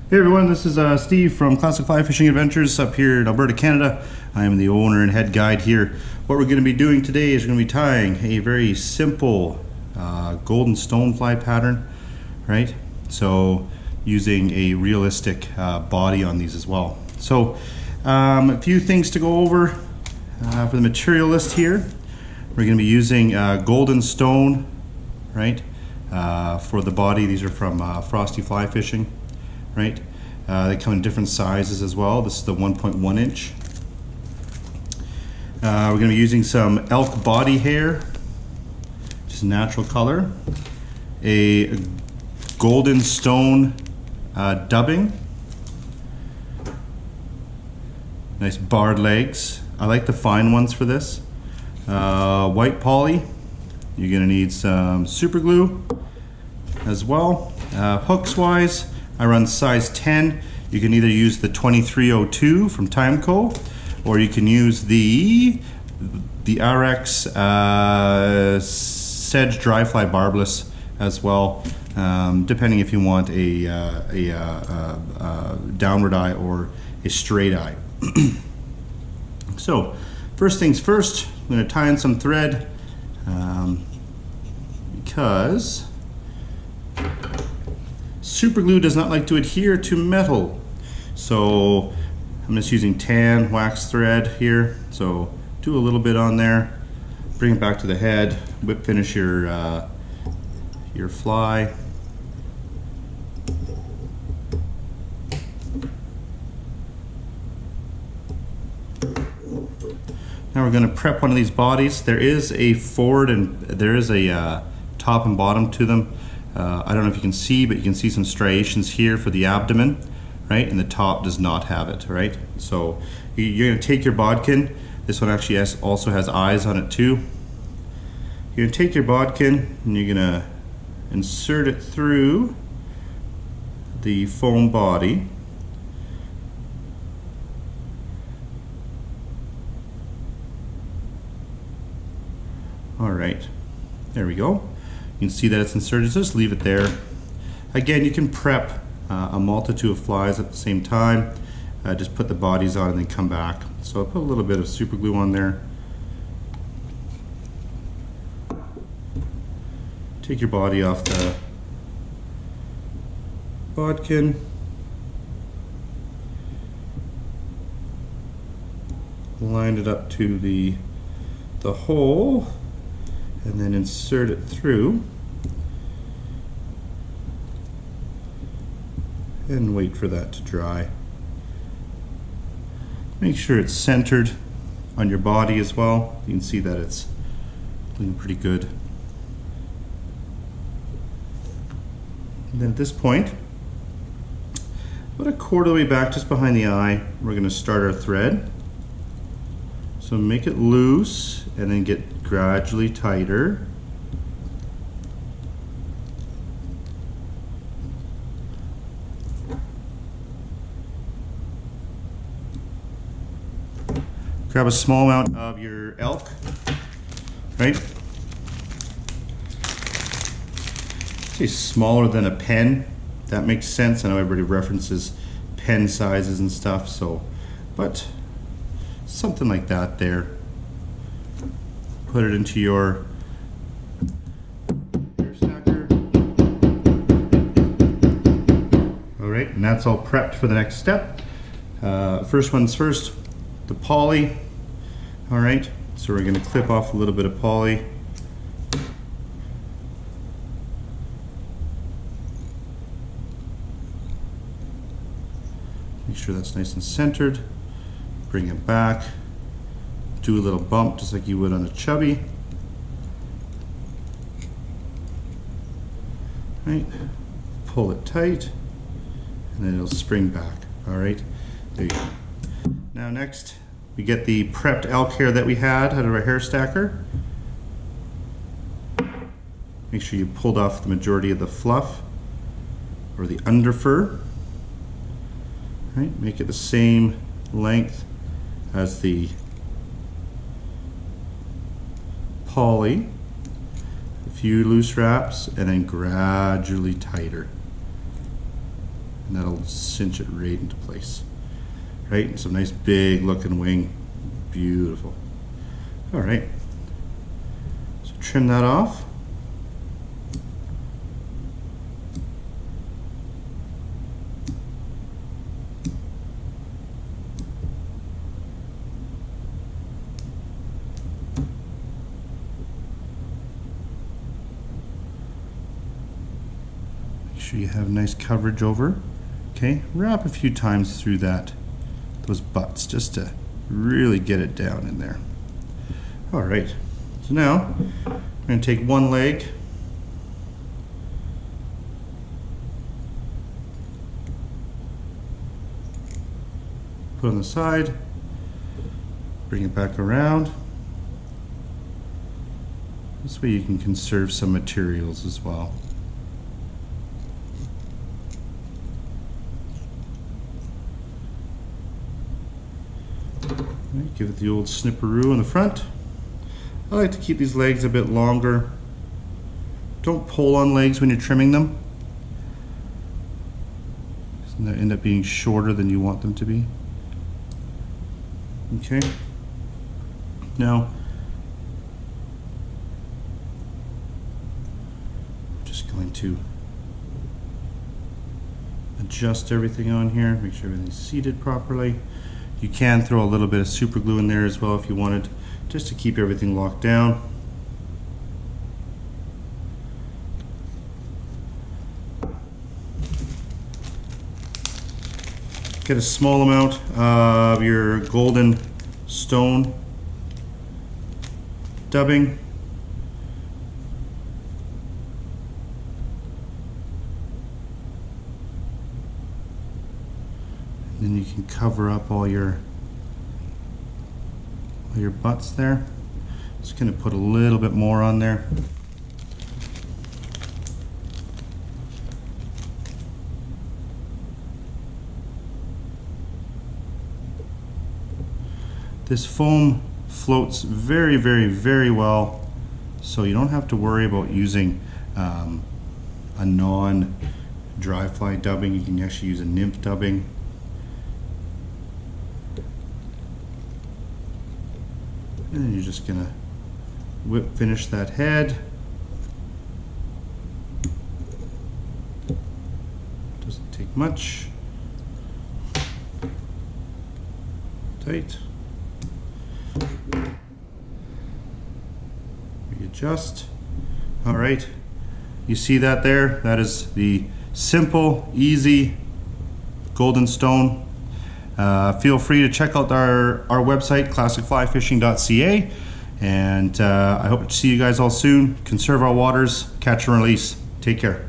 Hey everyone, this is Steve from Classic Fly Fishing Adventures up here in Alberta, Canada. I am the owner and head guide here. What we're going to be doing today is we're going to be tying a very simple golden stonefly pattern, right? So using a realistic body on these as well. So a few things to go over for the material list here. We're going to be using golden stone, right? For the body. These are from Frosty Fly Fishing. Right? They come in different sizes as well. This is the 1.1 inch. We're going to be using some elk body hair, just natural color, a golden stone dubbing, nice barred legs. I like the fine ones for this. White poly. You're going to need some super glue as well. Hooks wise, I run size 10. You can either use the 2302 from Timeco, or you can use the RX Sedge Dry Fly Barbless as well, depending if you want a downward eye or a straight eye. So, first things first, I'm going to tie in some thread because super glue does not like to adhere to metal. So I'm just using tan wax thread here. So do a little bit on there, bring it back to the head, whip finish your fly. Now we're going to prep one of these bodies. There is a forward and there is a top and bottom to them. I don't know if you can see, but you can see some striations here for the abdomen, right? And the top does not have it, right? So you're going to take your bodkin. This one actually also has eyes on it too. You're going to take your bodkin and you're going to insert it through the foam body. All right, there we go. You can see that it's inserted, so just leave it there. Again, you can prep a multitude of flies at the same time. Just put the bodies on and then come back. So I'll put a little bit of super glue on there. Take your body off the bodkin. Line it up to the hole and then insert it through and wait for that to dry. Make sure it's centered on your body as well. You can see that it's looking pretty good. And then at this point, about a quarter of the way back just behind the eye, we're going to start our thread. So make it loose and then get gradually tighter. Grab a small amount of your elk, right? Say smaller than a pen. That makes sense. I know everybody references pen sizes and stuff, so, but something like that there. Put it into your stacker. All right, and that's all prepped for the next step. First one's first, the poly. All right, so we're going to clip off a little bit of poly. Make sure that's nice and centered. Bring it back. Do a little bump just like you would on a chubby. Right, pull it tight and then it'll spring back. All right, there you go. Now next we get the prepped elk hair that we had out of our hair stacker. Make sure you pulled off the majority of the fluff or the under fur. Right, make it the same length as the poly, a few loose wraps, and then gradually tighter. and that'll cinch it right into place. Right, some nice big looking wing, beautiful. All right, so trim that off. Make sure you have nice coverage over. Okay, wrap a few times through those butts just to really get it down in there. All right, so now I'm going to take one leg, put on the side, bring it back around. This way you can conserve some materials as well. Give it the old snipperoo in the front. I like to keep these legs a bit longer. Don't pull on legs when you're trimming them. They end up being shorter than you want them to be. Okay. Now, I'm just going to adjust everything on here, make sure everything's seated properly. You can throw a little bit of super glue in there as well if you wanted, just to keep everything locked down. Get a small amount of your golden stone dubbing. Then you can cover up all your butts there. Just going to put a little bit more on there. This foam floats very, very, very well, so you don't have to worry about using a non-dry fly dubbing. You can actually use a nymph dubbing. And then you're just gonna finish that head. Doesn't take much. Tight. Readjust. All right. You see that there? That is the simple, easy golden stone. Feel free to check out our website, classicflyfishing.ca, and I hope to see you guys all soon. Conserve our waters, catch and release. Take care.